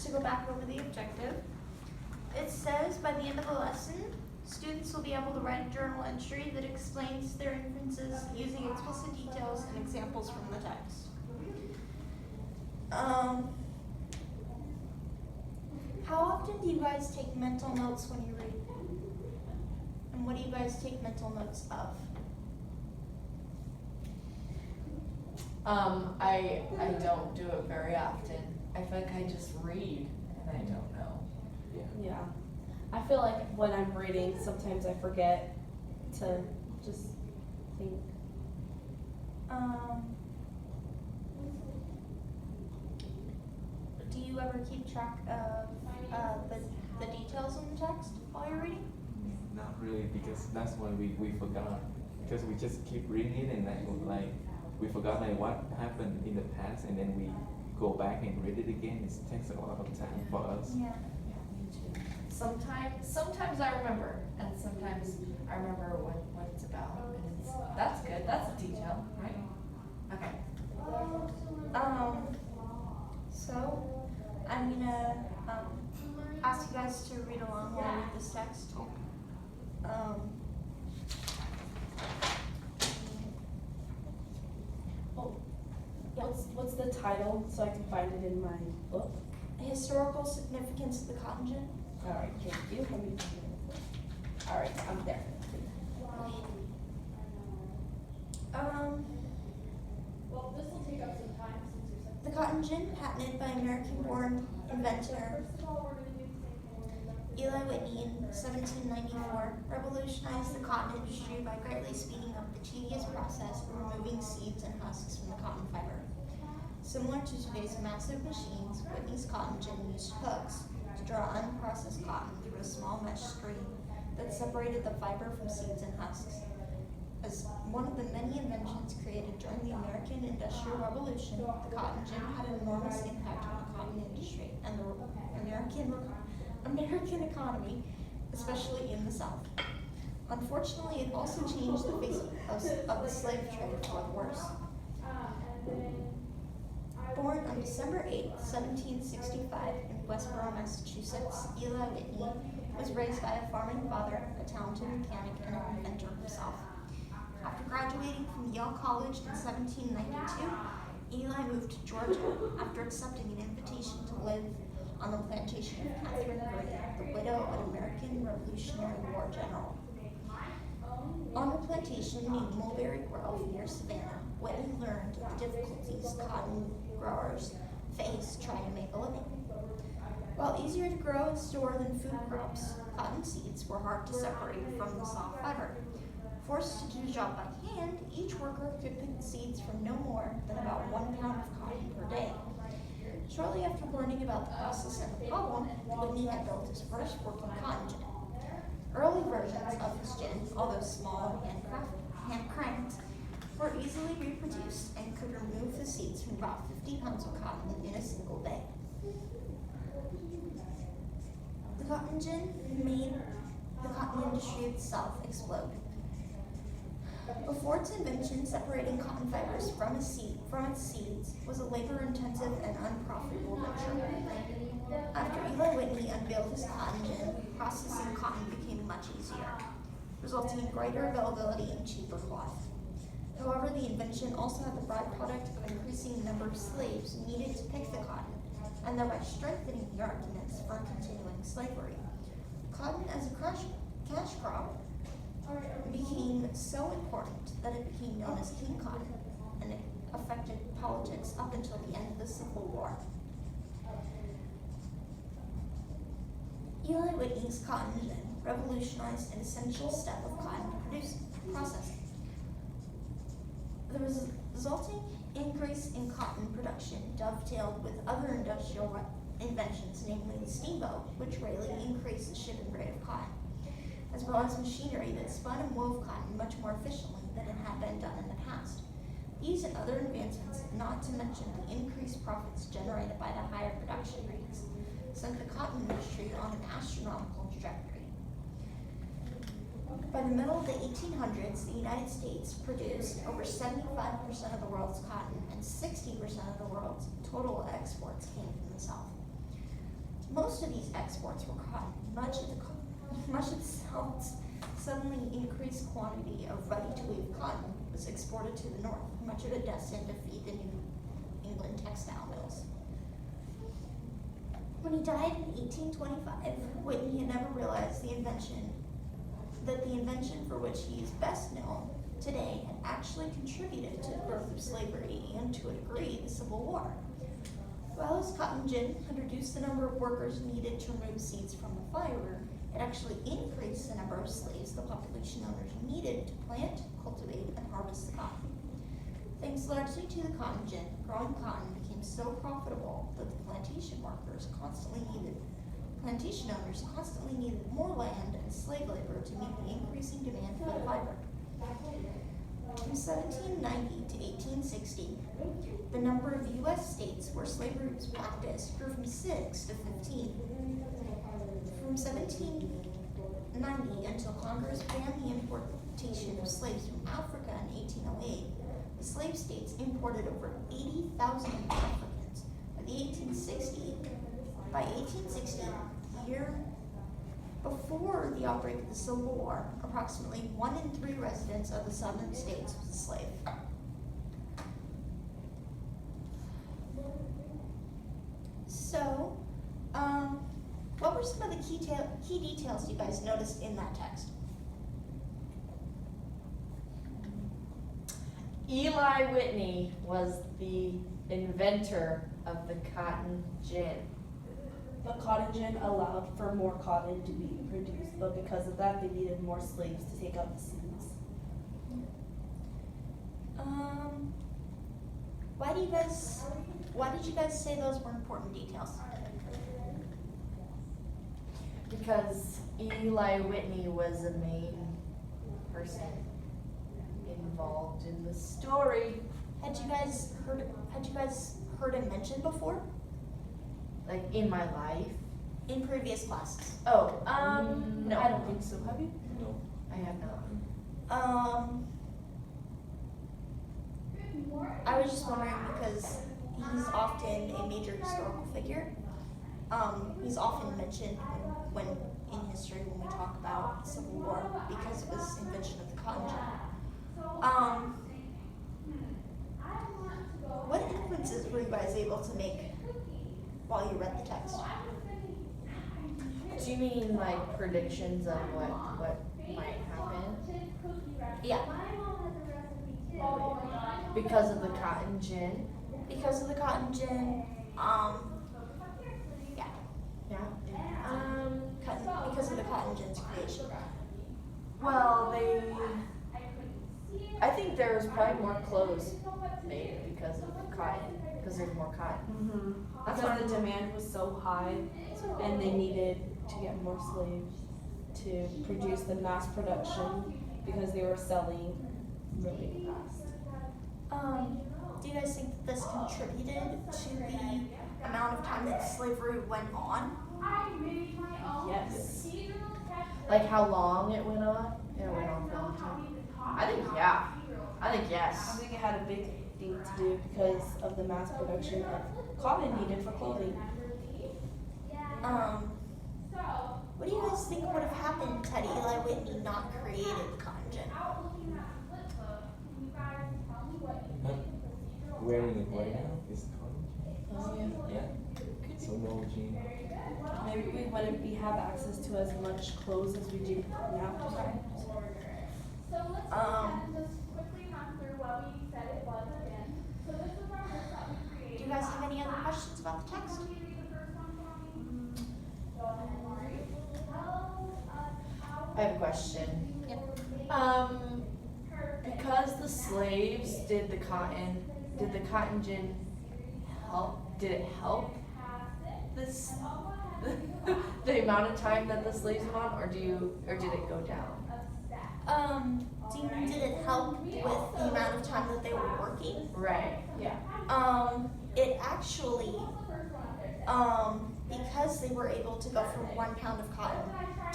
to go back over the objective. It says by the end of the lesson, students will be able to write a journal entry that explains their inferences using explicit details and examples from the text. How often do you guys take mental notes when you read? And what do you guys take mental notes of? I don't do it very often. I feel like I just read and I don't know. Yeah. I feel like when I'm reading, sometimes I forget to just think. Do you ever keep track of the details in the text while you're reading? Not really, because that's when we forgot. Because we just keep reading it and like we forgot like what happened in the past, and then we go back and read it again. It takes a lot of time for us. Yeah. Sometimes I remember, and sometimes I remember what it's about, and that's good. That's a detail, right? Okay. So I'm gonna ask you guys to read along while I read this text. What's the title so I can find it in my book? Historical significance of the cotton gin. All right, thank you. Let me find it. All right, I'm there. Well, this will take up some time since you're second. The cotton gin, patented by American-born inventor First of all, we're gonna do the same thing we're gonna do. Eli Whitney in 1794, revolutionized the cotton industry by greatly speeding up the tedious process of removing seeds and husks from the cotton fiber. Similar to today's massive machines, Whitney's cotton gin used hooks to draw unprocessed cotton through a small mesh screen that separated the fiber from seeds and husks. As one of the many inventions created during the American Industrial Revolution, the cotton gin had an enormous impact on the cotton industry and the American economy, especially in the South. Unfortunately, it also changed the face of the slave trade for the worse. Born on December 8, 1765 in Westboro, Massachusetts, Eli Whitney was raised by a farming father, a talented mechanic, and an inventor himself. After graduating from Yale College in 1792, Eli moved to Georgia after accepting an invitation to live on the plantation of Catherine Gray, the widow of an American Revolutionary War general. On a plantation named Mulberry Grove near Savannah, Whitney learned of the difficulties cotton growers face trying to make a living. While easier to grow and store than food crops, cotton seeds were hard to separate from the soft fiber. Forced to do the job by hand, each worker could pick the seeds from no more than about 1 pound of cotton per day. Shortly after learning about the process and the problem, Whitney had built his first working cotton gin. Early versions of his gin, although small and hand-cranked, were easily reproduced and could remove the seeds from about 50 pounds of cotton in a single day. The cotton gin made the cotton industry itself explode. Before its invention, separating cotton fibers from its seeds was a labor-intensive and unprofitable venture. After Eli Whitney unveiled his cotton gin, processing cotton became much easier, resulting in greater availability and cheaper cloth. However, the invention also had the byproduct of increasing the number of slaves needed to pick the cotton, and thereby strengthening the arguments for continuing slavery. Cotton as a cash crop became so important that it became known as King Cotton, and it affected politics up until the end of the Civil War. Eli Whitney's cotton gin revolutionized an essential step of cotton processing. The resulting increase in cotton production dovetailed with other industrial inventions, namely the steamboat, which greatly increased the shipping rate of cotton, as well as machinery that spun and wove cotton much more efficiently than it had been done in the past. These and other advancements, not to mention the increased profits generated by the higher production rates, sent the cotton industry on an astronomical trajectory. By the middle of the 1800s, the United States produced over 75% of the world's cotton, and 60% of the world's total exports came from the South. Most of these exports were cotton. Much of the South's suddenly increased quantity of ready-to-weave cotton was exported to the north, much of it destined to feed the New England textile mills. When he died in 1825, Whitney had never realized that the invention for which he is best known today had actually contributed to the growth of slavery and, to a degree, the Civil War. While his cotton gin had reduced the number of workers needed to remove seeds from the fiber, it actually increased the number of slaves the population owners needed to plant, cultivate, and harvest the cotton. Thanks largely to the cotton gin, growing cotton became so profitable that the plantation owners constantly needed more land and slave labor to meet the increasing demand for the fiber. From 1790 to 1860, the number of U.S. states where slavery was practiced grew from 6 to 15. From 1790 until Congress banned the importation of slaves from Africa in 1808, the slave states imported over 80,000 Africans. By 1860, the year before the outbreak of the Civil War, approximately 1 in 3 residents of the southern states was a slave. So, what were some of the key details you guys noticed in that text? Eli Whitney was the inventor of the cotton gin. The cotton gin allowed for more cotton to be produced, but because of that, they needed more slaves to take out the seeds. Why did you guys say those were important details? Because Eli Whitney was the main person involved in the story. Had you guys heard him mentioned before Like in my life. in previous classes? Oh, no. I don't think so. Have you? No. I have not. I was just wondering because he's often a major historical figure. He's often mentioned when in history when we talk about the Civil War because of his invention of the cotton gin. What inferences were you guys able to make while you read the text? Do you mean like predictions of what might happen? Yeah, Because of the cotton gin? because of the cotton gin. Yeah, because of the cotton gin's creation. Well, I think there was probably more clothes made because of cotton, because there's more cotton. Mm-hmm. That's Because what the demand was so high, and they needed to get more slaves to produce the mass production because they were selling really fast. Do you guys think that this contributed to the amount of time that slavery went on? Yes. Like how long it went on? It went on for a long time. I think yeah. I think I yes. think it had a big thing to do because of the mass production of cotton needed for clothing. What do you guys think would have happened had Eli Whitney not created the cotton gin? Wearing it right now is cotton. Oh, Yeah. So no jean. Maybe we wouldn't have access to as much clothes as we do now. Do you guys have any other questions about the text? I have a question. Yep. Because the slaves did the cotton gin help? Did it help this the amount of time that the slaves went on, or did it go down? Did it help with the amount of time that they were working? Right. Yeah. It actually, because they were able to go from 1 pound of cotton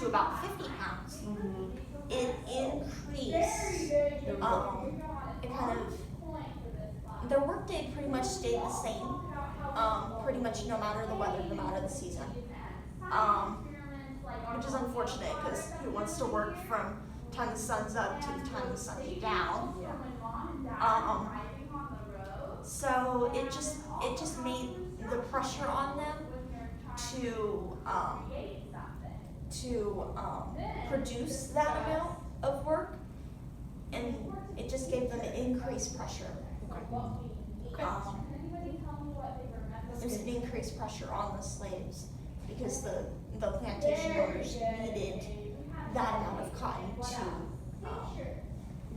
to about 50 pounds, Mm-hmm. it increased, it kind of, their workday pretty much stayed the same, pretty much no matter the weather, no matter the season. which is unfortunate because who wants to work from time the sun's up to the time the sun's down? So it just made the pressure on them to produce that amount of work, and it just gave them increased pressure. It was an increased pressure on the slaves because the plantation owners needed that amount of cotton to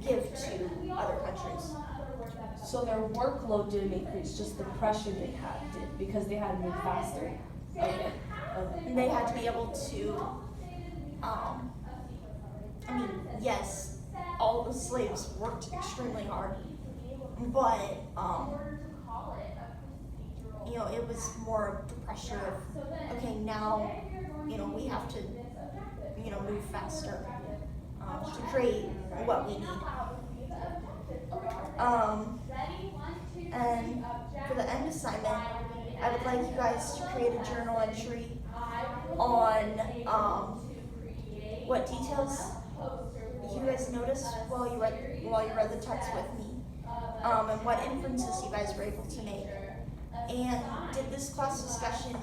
give to other countries. So their workload didn't increase, just the pressure they had did, because they had to move faster. Okay. And they had to be able to, yes, all the slaves worked extremely hard, but, it was more of the pressure of, okay, now, we have to, move faster, to create what we need. And for the end assignment, I would like you guys to create a journal entry on what details you guys noticed while you read the text with me, and what inferences you guys were able to make. And did this class discussion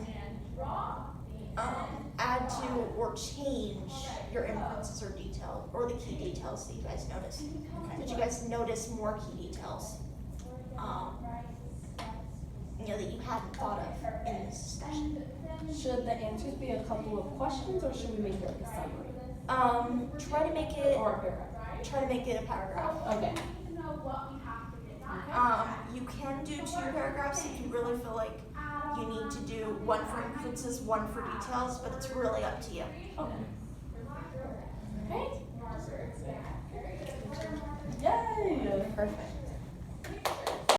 add to or change your inferences or detail, or the key details that you guys noticed? Did you guys notice more key details that you hadn't thought of in this discussion? Should the answers be a couple of questions, or should we make it like a summary? Try to make it Or a paragraph? Try to make it a paragraph. Okay. You can do 2 paragraphs if you really feel like you need to do one for inferences, one for details, but it's really up to you. Okay. Okay. Yay! Perfect.